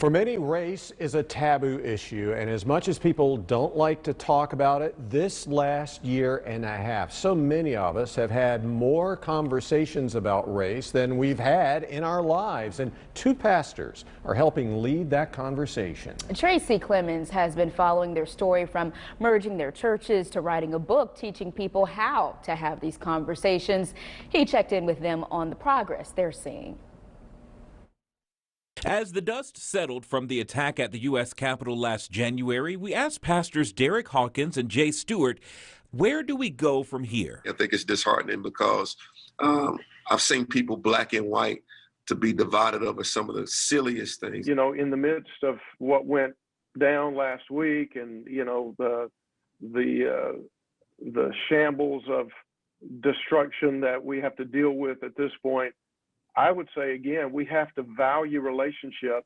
For many, race is a taboo issue, and as much as people don't like to talk about it, this last year and a half, so many of us have had more conversations about race than we've had in our lives, and two pastors are helping lead that conversation. Tracy Clemens has been following their story from merging their churches to writing a book teaching people how to have these conversations. He checked in with them on the progress they're seeing. As the dust settled from the attack at the U.S. Capitol last January, we asked Pastors Derek Hawkins and Jay Stewart, where do we go from here? I think it's disheartening because I've seen people black and white to be divided over some of the silliest things. You know, in the midst of what went down last week and, you know, the shambles of destruction that we have to deal with at this point, I would say, again, we have to value relationship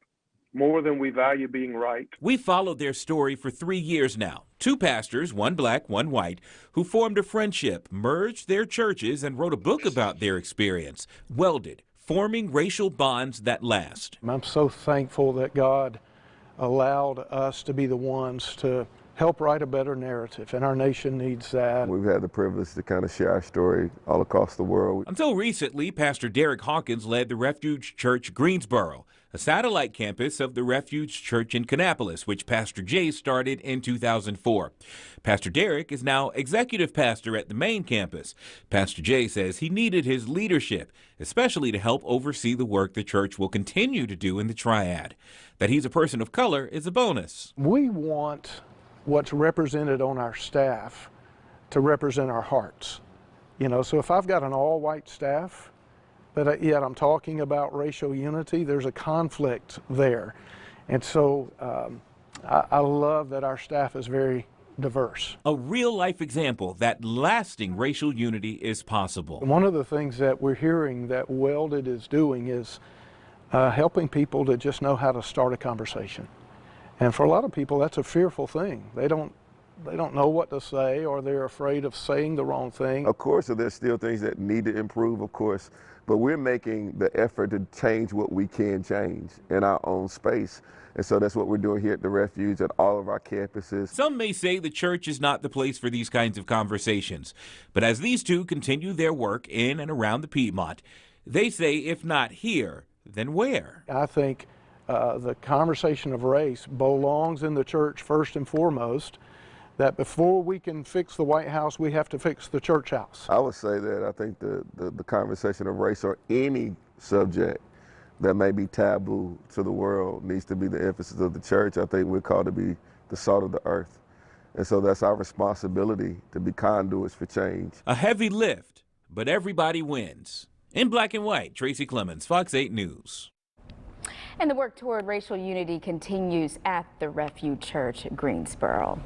more than we value being right. We followed their story for 3 years now. Two pastors, one black, one white, who formed a friendship, merged their churches, and wrote a book about their experience, Welded, Forming Racial Bonds That Last. I'm so thankful that God allowed us to be the ones to help write a better narrative, and our nation needs that. We've had the privilege to kind of share our story all across the world. Until recently, Pastor Derek Hawkins led the Refuge Church Greensboro, a satellite campus of the Refuge Church in Kannapolis, which Pastor Jay started in 2004. Pastor Derek is now executive pastor at the main campus. Pastor Jay says he needed his leadership, especially to help oversee the work the church will continue to do in the Triad. That he's a person of color is a bonus. We want what's represented on our staff to represent our hearts. You know, so if I've got an all-white staff, but yet I'm talking about racial unity, there's a conflict there. And so I love that our staff is very diverse. A real-life example that lasting racial unity is possible. One of the things that we're hearing that Welded is doing is helping people to just know how to start a conversation. And for a lot of people, that's a fearful thing. They don't know what to say, or they're afraid of saying the wrong thing. Of course, there's still things that need to improve, of course, but we're making the effort to change what we can change in our own space. And so that's what we're doing here at the Refuge at all of our campuses. Some may say the church is not the place for these kinds of conversations. But as these two continue their work in and around the Piedmont, they say if not here, then where? I think the conversation of race belongs in the church first and foremost, that before we can fix the White House, we have to fix the church house. I would say that I think the conversation of race or any subject that may be taboo to the world needs to be the emphasis of the church. I think we're called to be the salt of the earth. And so that's our responsibility, to be conduits for change. A heavy lift, but everybody wins. In black and white, Tracy Clemens, Fox 8 News. And the work toward racial unity continues at the Refuge Church Greensboro.